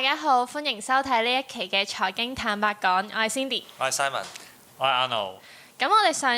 大家好，歡迎收睇呢一期嘅財經坦白講，我係 Cindy，我係 Simon，我係 Arnold。咁我哋上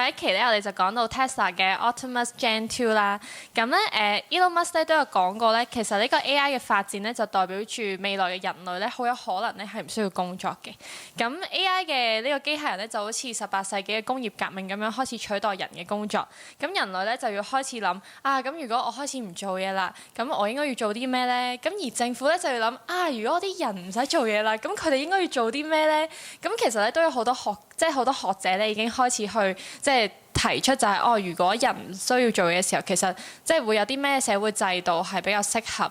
一期咧，我哋就講到 Tesla 嘅 Optimus Gen 2啦。咁咧Elon Musk 咧都有講過咧，其實呢個 AI 嘅發展咧就代表住未來嘅人類咧好有可能咧係唔需要工作嘅。咁 AI 嘅呢個機械人咧就好似18世紀嘅工業革命咁樣開始取代人嘅工作。咁人類咧就要開始諗咁如果我開始唔做嘢啦，咁我應該要做啲咩咧？咁而政府咧就要諗如果啲人唔使做嘢啦，咁佢哋應該要做啲咩咧？咁其實咧都有好多好多學者咧已經開始去提出就係如果人唔需要做嘢嘅時候，其實會有啲咩社會制度係比較適合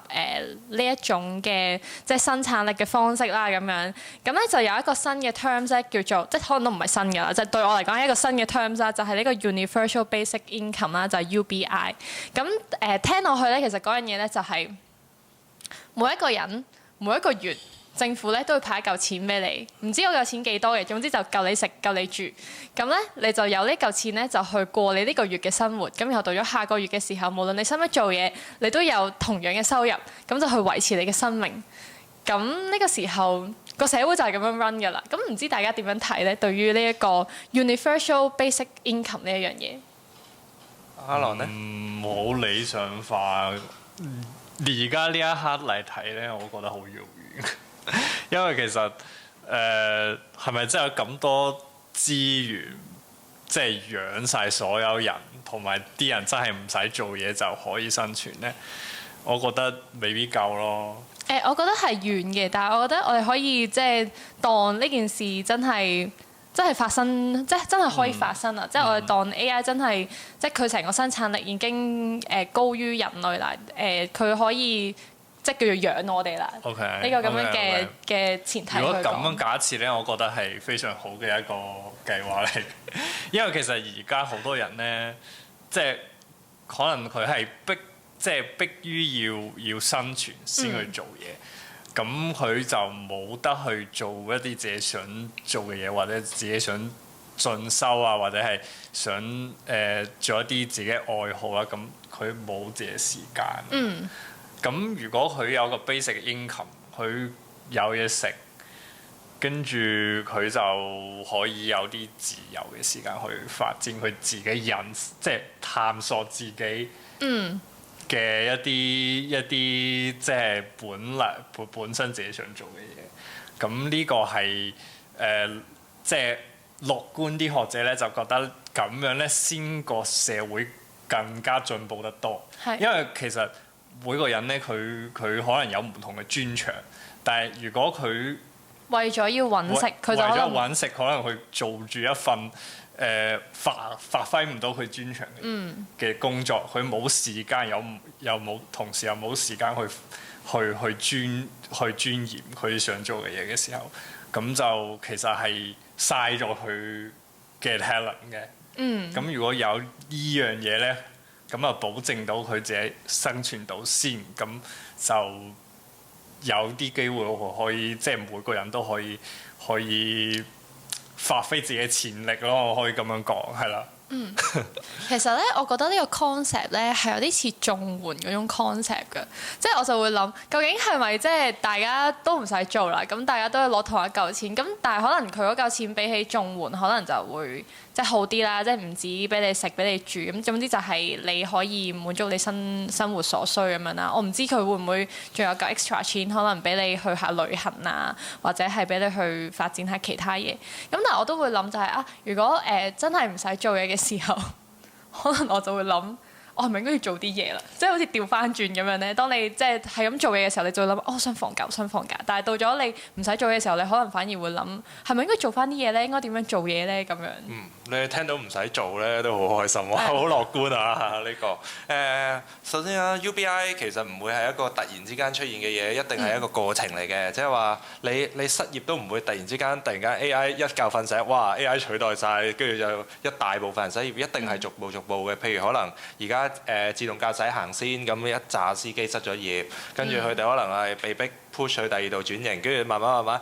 呢一種嘅生產力嘅方式啦咁樣。咁咧就有一個新嘅 terms 咧叫做可能都唔係新㗎啦，對我嚟講係一個新嘅 terms 啦，就係呢個 Universal Basic Income 啦，就係 UBI。咁聽落去咧，其實嗰樣嘢咧就係每一個人每一個月，政府咧都會派一嚿錢俾你，唔知嗰嚿錢幾多嘅，總之就夠你食夠你住，咁咧你就有呢嚿錢咧就去過你呢個月嘅生活，咁然後到咗下個月嘅時候，無論你使唔使做嘢，你都有同樣嘅收入，咁就去維持你嘅生命。咁呢個時候個社會就係咁樣 run 㗎啦。咁唔知大家點樣睇咧？對於呢一個 Universal Basic Income 呢一樣嘢，阿郎咧，冇理想化。而家呢一刻嚟睇咧，我覺得好遙遠。因為其實係咪真係有咁多資源，即係養晒所有人，同埋啲人真係唔使做嘢就可以生存呢？我覺得未必夠咯。我覺得係遠嘅，但係我覺得我哋可以當呢件事真係發生，真係可以發生啊！即係我哋當 AI 真係，佢成個生產力已經高於人類啦。佢可以叫做養我哋啦。呢個咁樣嘅前提去講。如果咁樣假設咧，我覺得係非常好嘅一個計劃嚟。因為其實而家好多人咧，可能佢係逼於要生存先去做嘢。咁佢就冇得去做一啲自己想做嘅嘢，或者自己想進修啊，或者係想做一啲自己愛好啦。咁佢冇自己時間。咁如果佢有個 basic income，佢有嘢食，跟住佢就可以有啲自由嘅時間去發展佢自己探索自己嘅一啲本身自己想做嘅嘢。咁呢個係樂觀啲學者咧就覺得咁樣咧先個社會更加進步得多。因為其實每個人咧佢可能有唔同嘅專長，但係如果佢為咗要揾食，佢就為咗揾食，可能佢做住一份發揮唔到佢專長嘅工作，佢冇時間，又冇同時又冇時間去鑽研佢想做嘅嘢嘅時候，咁就其實係嘥咗佢嘅 talent 嘅。咁如果有呢樣嘢咧，咁啊保證到佢自己生存到先，咁就有啲機會可以每個人都可以發揮自己嘅潛力咯，我可以咁樣講，係啦。其實咧，我覺得呢個 concept 咧係有啲似綜援嗰種 concept 嘅，我就會諗，究竟係咪大家都唔使做啦，咁大家都係攞同一嚿錢，咁但係可能佢嗰嚿錢比起綜援，可能就會好啲啦，唔止俾你食俾你住，咁總之就係你可以滿足你生活所需咁樣啦。我唔知佢會唔會仲有嚿 extra 錢，可能俾你去下旅行啊，或者係俾你去發展下其他嘢。咁但係我都會諗就係如果真係唔使做嘢嘅時候，可能我就會諗，我係咪應該要做啲嘢啦？好似調翻轉咁樣咧。當你係咁做嘢嘅時候，你就會諗，我想放假，我想放假。但係到咗你唔使做嘢嘅時候，你可能反而會諗，係咪應該做翻啲嘢咧？應該點樣做嘢咧？咁樣。你聽到唔使做咧，都好開心喎，好樂觀啊！呢個首先啊，UBI 其實唔會係一個突然之間出現嘅嘢，一定係一個過程嚟嘅。即係話你失業都唔會突然間 AI 一覺瞓醒，哇 AI 取代晒，跟住就一大部分人失業，一定係逐步嘅。譬如可能而家自動駕駛行先，咁一紮司機失咗業，跟住佢哋可能係被逼 push 去第二度轉型，跟住慢慢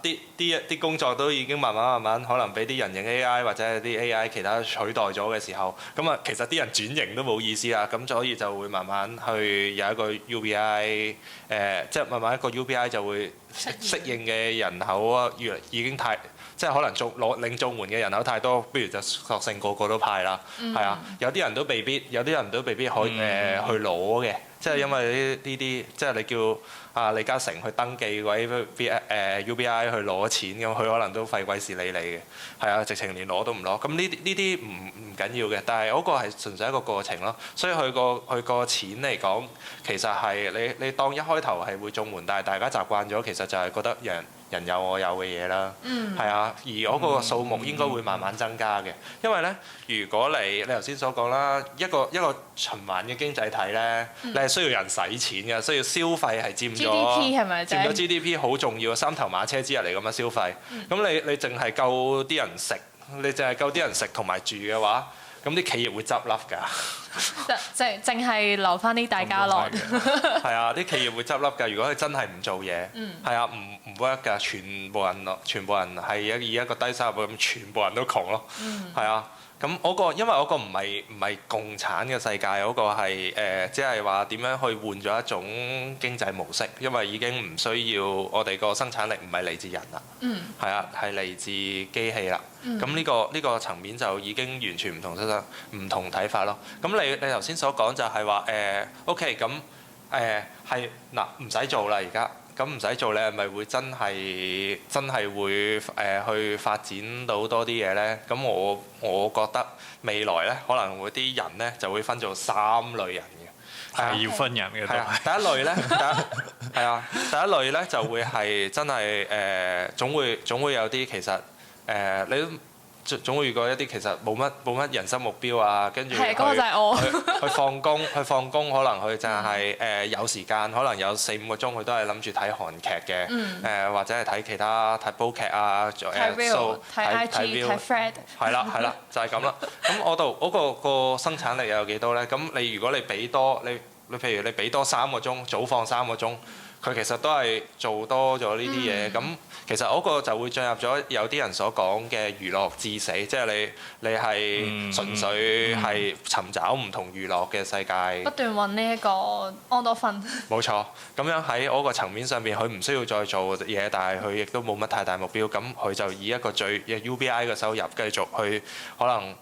啲工作都已經慢慢可能俾啲人形 AI 或者係啲 AI 其他取代咗嘅時候，咁啊其實啲人轉型都冇意思啦，咁所以就會慢慢去有一個 UBI 即係慢慢一個 UBI 就會適應嘅人口啊，已經太即係可能領綜援嘅人口太多，不如就索性個個都派啦，係啊，有啲人都未必可以去攞嘅，即係因為呢啲即係你叫李嘉誠去登記位 UBI 去攞錢咁，佢可能都費鬼事理你嘅，係啊，直情連攞都唔攞。咁呢啲唔緊要嘅，但係嗰個係純粹一個過程咯。所以佢個錢嚟講，其實係你當一開頭係會綜援，但係大家習慣咗，其實就係覺得人有我有嘅嘢啦，係啊，而嗰個數目應該會慢慢增加嘅，因為咧，如果你頭先所講啦，一個循環嘅經濟體咧，你係需要人使錢嘅，需要消費係佔咗 GDP 係咪佔咗 GDP 好重要，三頭馬車之一嚟咁樣消費，咁你淨係夠啲人食，你淨係夠啲人食同埋住嘅話，咁啲企業會執笠㗎。淨係留翻啲大家樂。係啊，啲企業會執笠㗎。如果佢真係唔做嘢，係啊，唔 work 㗎。全部人係以一個低收入咁，全部人都窮咯。係啊，咁因為嗰個唔係共產嘅世界，嗰個係即係話點樣去換咗一種經濟模式，因為已經唔需要我哋個生產力唔係嚟自人啦。係啊，係嚟自機器啦。咁呢個層面就已經完全唔同睇法咯。咁你頭先所講就係話OK 咁係嗱唔使做啦而家，咁唔使做你係咪會真係會去發展到多啲嘢呢？咁我覺得未來呢，可能會啲人呢就會分做3類人嘅，係要分人嘅都係。第一類呢，第一類呢就會係真係總會有啲其實你都總會遇過一啲其實冇乜人生目標啊，跟住係嗰個就係我去放工可能佢就係有時間，可能有4-5個鐘佢都係諗住睇韓劇嘅，或者係睇其他睇煲劇啊，睇 Real 睇 IG 睇 Thread 係啦，就係咁啦。咁嗰個生產力有幾多呢？咁如果你俾多你譬如你俾多3個鐘，早放3個鐘，佢其實都係做多咗呢啲嘢。咁其實嗰個就會進入咗有啲人所講嘅娛樂至死，即係你係純粹係尋找唔同娛樂嘅世界，不斷揾呢一個安多芬。冇錯，咁樣喺嗰個層面上邊，佢唔需要再做嘢，但係佢亦都冇乜太大目標，咁佢就以一個最 UBI 嘅收入繼續去可能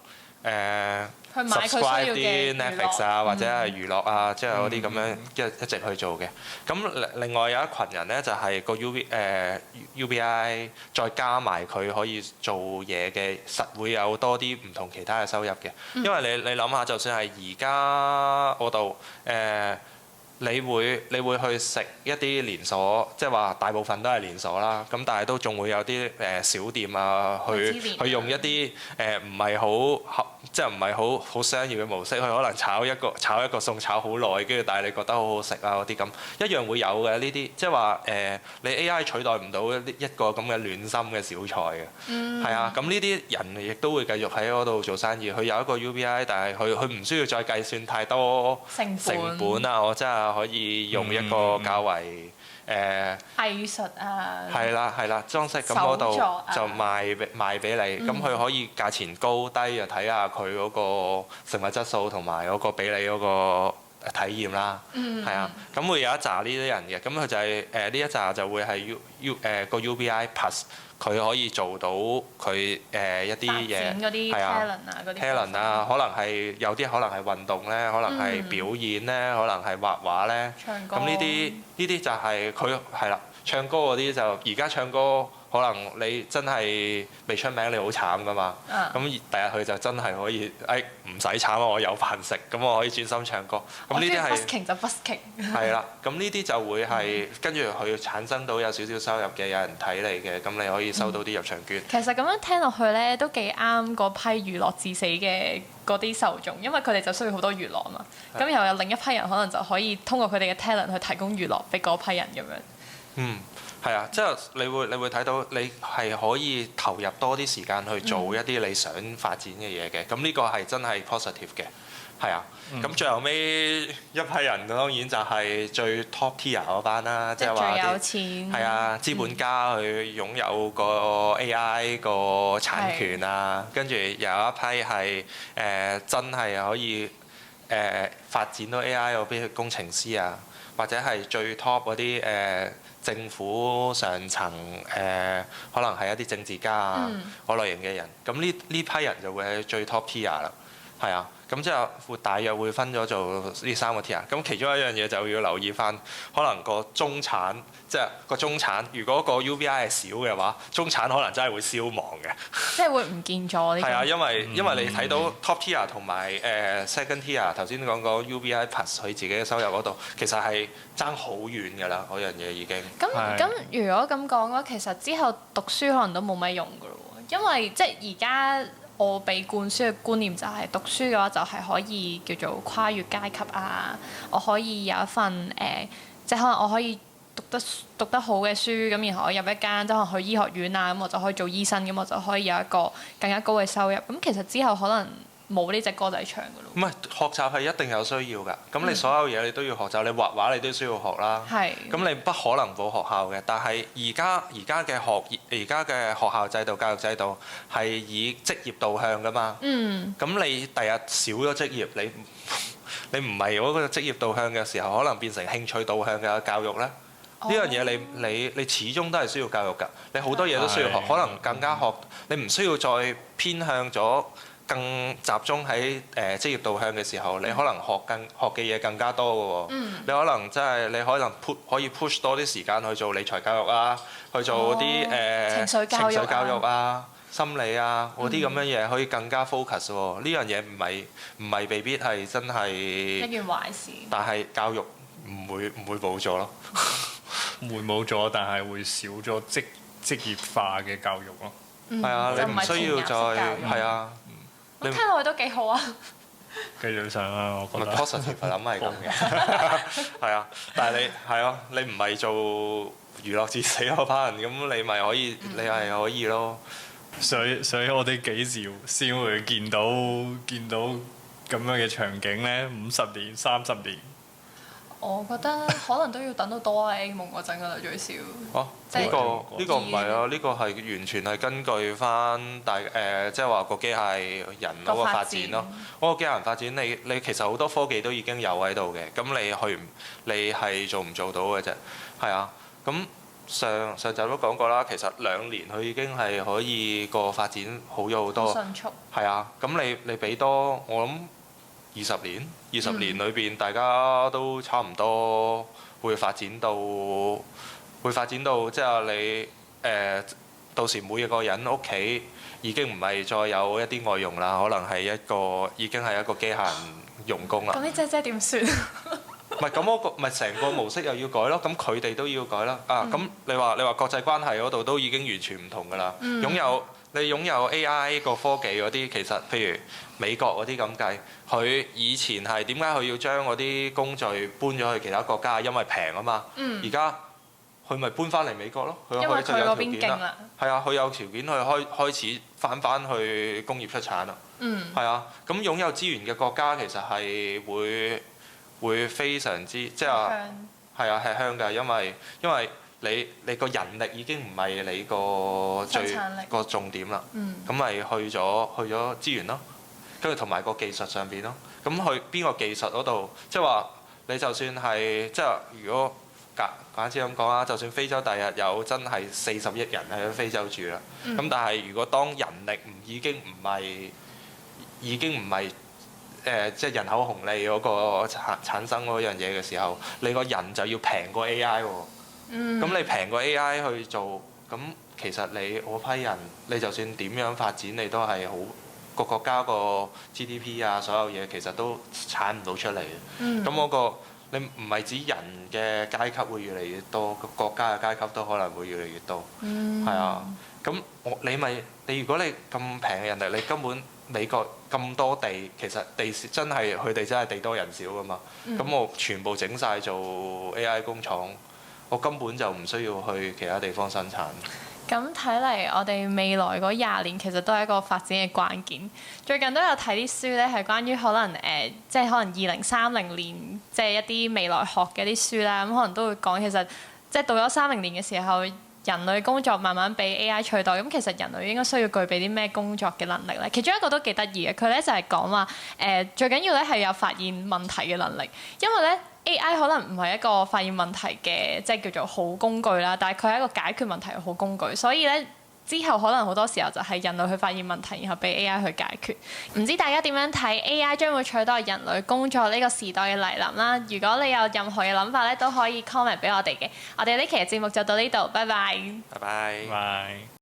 去買佢需要嘅 Netflix 啊，或者係娛樂啊，即係嗰啲咁樣一直去做嘅。咁另外有一群人呢，就係個 UBI 再加埋佢可以做嘢嘅，實會有多啲唔同其他嘅收入嘅。因為你諗下，就算係而家嗰度你會去食一啲連鎖，即係話大部分都係連鎖啦。咁但係都仲會有啲小店啊，去用一啲唔係好即係唔係好商業嘅模式，佢可能炒一個餸炒好耐，跟住但係你覺得好好食啊嗰啲咁，一樣會有嘅呢啲。即係話你 AI 取代唔到一個咁嘅暖心嘅小菜嘅，係啊。咁呢啲人亦都會繼續喺嗰度做生意。佢有一個 UBI，但係佢唔需要再計算太多成本啊。我真係可以用一個較為藝術啊，係啦，裝飾咁嗰度就賣俾你，咁佢可以價錢高低就睇下佢嗰個食物質素同埋嗰個俾你嗰個體驗啦，係啊，咁會有一紮呢啲人嘅，咁佢就係呢一紮就會係個 UBI Plus，佢可以做到佢一啲嘢，係啊 talent 啊，可能係有啲可能係運動咧，可能係表演咧，可能係畫畫咧，咁呢啲就係佢係啦，唱歌嗰啲就而家唱歌。可能你真係未出名，你好慘噶嘛。咁第日佢就真係可以，唔使慘啊！我有飯食，咁我可以專心唱歌。咁呢啲係 busking 就 busking。係啦，咁呢啲就會係跟住佢產生到有少少收入嘅，有人睇你嘅，咁你可以收到啲入場券。其實咁樣聽落去咧，都幾啱嗰批娛樂至死嘅嗰啲受眾，因為佢哋就需要好多娛樂嘛。咁又有另一批人可能就可以通過佢哋嘅 talent 去提供娛樂俾嗰批人咁樣。係啊，即係你會睇到你係可以投入多啲時間去做一啲你想發展嘅嘢嘅，咁呢個係真係 positive 嘅，係啊。咁最後尾一批人當然就係最 top tier 嗰班啦，即係話最有啲錢。係啊資本家去擁有個 AI 個產權啊，跟住有一批係真係可以發展到 AI 嗰啲工程師啊，或者係最 top 嗰啲政府上層可能係一啲政治家啊嗰類型嘅人，咁呢批人就會係最 top tier 啦，係啊。咁之後大約會分咗做呢3個 tier。咁其中一樣嘢就要留意翻，可能個中產，即係個中產，如果個 UBI 係少嘅話，中產可能真係會消亡嘅。即係會唔見咗呢個。係啊，因為你睇到 top tier 同埋second tier，頭先講個 UBI plus 佢自己嘅收入嗰度，其實係爭好遠㗎啦，嗰樣嘢已經。咁如果咁講嘅話，其實之後讀書可能都冇乜用㗎咯喎，因為即係而家。我被灌輸嘅觀念就係讀書嘅話就係可以叫做跨越階級啊，我可以有一份即係可能我可以讀得好嘅書，咁然後我入一間即係可能去醫學院啊，咁我就可以做醫生，咁我就可以有一個更加高嘅收入。咁其實之後可能冇呢隻歌仔唱㗎咯。唔係學習係一定有需要㗎，咁你所有嘢你都要學習，你畫畫你都需要學啦。係。咁你不可能冇學校嘅，但係而家嘅學校制度、教育制度係以職業導向㗎嘛。咁你第日少咗職業，你唔係嗰個職業導向嘅時候，可能變成興趣導向嘅教育咧。呢樣嘢你始終都係需要教育㗎，你好多嘢都需要學，可能更加學，你唔需要再偏向咗。更集中喺職業導向嘅時候，你可能學嘅嘢更加多嘅喎。你可能真係你可能可以 push 多啲時間去做理財教育啊，去做啲情緒教育啊、心理啊嗰啲咁樣嘢，可以更加 focus 喎。呢樣嘢唔係未必係真係一件壞事。但係教育唔會冇咗咯，唔會冇咗，但係會少咗職業化嘅教育咯。係啊，你唔需要再係啊。我聽落去都幾好啊！繼續上啦，我覺得。positive 諗係咁嘅，係啊，但係你唔係做娛樂至死嗰班人，咁你咪可以，你係可以咯。所以我哋幾時先會見到咁樣嘅場景呢？50年、30年。我覺得可能都要等到哆啦 A 夢嗰陣㗎啦，最少。呢個唔係啊，呢個係完全係根據翻即係話個機械人嗰個發展咯。嗰個機械人發展，你其實好多科技都已經有喺度嘅，咁你係做唔做到嘅啫？係啊，咁上集都講過啦，其實2年佢已經係可以個發展好咗好多。迅速。係啊，咁你俾多我諗20年裏邊，大家都差唔多會發展到即係你到時每一個人屋企已經唔係再有一啲外傭啦，可能係已經係一個機械人傭工啦。咁啲姐姐點算？唔係咁咪成個模式又要改咯，咁佢哋都要改啦。咁你話國際關係嗰度都已經完全唔同㗎啦。你擁有 AI 個科技嗰啲，其實譬如美國嗰啲咁計，佢以前係點解佢要將嗰啲工序搬咗去其他國家？因為平啊嘛。而家佢咪搬翻嚟美國咯，佢就有條件啦。係啊，佢有條件去開始翻去工業出產啦。係啊，咁擁有資源嘅國家其實係會非常之即係係啊，係香㗎，因為你個人力已經唔係你個重點啦，咁咪去咗資源咯，跟住同埋個技術上邊咯，咁去邊個技術嗰度，即係話你就算係即係如果簡單咁講啦，就算非洲第日有真係40億人喺非洲住啦，咁但係如果當人力已經唔係即係人口紅利嗰個產生嗰樣嘢嘅時候，你個人就要平過 AI 喎。咁你平過 AI 去做，咁其實你嗰批人，你就算點樣發展，你都係好個國家個 GDP 啊，所有嘢其實都產唔到出嚟嘅。咁嗰個你唔係指人嘅階級會越嚟越多，個國家嘅階級都可能會越嚟越多。係啊，咁你如果你咁平嘅人力，你根本美國咁多地，其實佢哋真係地多人少㗎嘛。咁我全部整晒做 AI 工廠。我根本就唔需要去其他地方生產。咁睇嚟，我哋未來嗰20年其實都係一個發展嘅關鍵。最近都有睇啲書咧，係關於可能即係可能2030年，即係一啲未來學嘅啲書啦。咁可能都會講，其實即係到咗30年嘅時候，人類工作慢慢被 AI 取代。咁其實人類應該需要具備啲咩工作嘅能力咧？其中一個都幾得意嘅，佢咧就係講話最緊要咧係有發現問題嘅能力，因為咧。AI 可能唔係一個發現問題嘅即係叫做好工具啦，但係佢係一個解決問題嘅好工具，所以咧之後可能好多時候就係人類去發現問題，然後俾 AI 去解決。唔知大家點樣睇 AI 將會取代人類工作呢個時代嘅嚟臨啦？如果你有任何嘅諗法咧，都可以 comment 俾我哋嘅。我哋呢期嘅節目就到呢度，拜拜。拜拜。拜。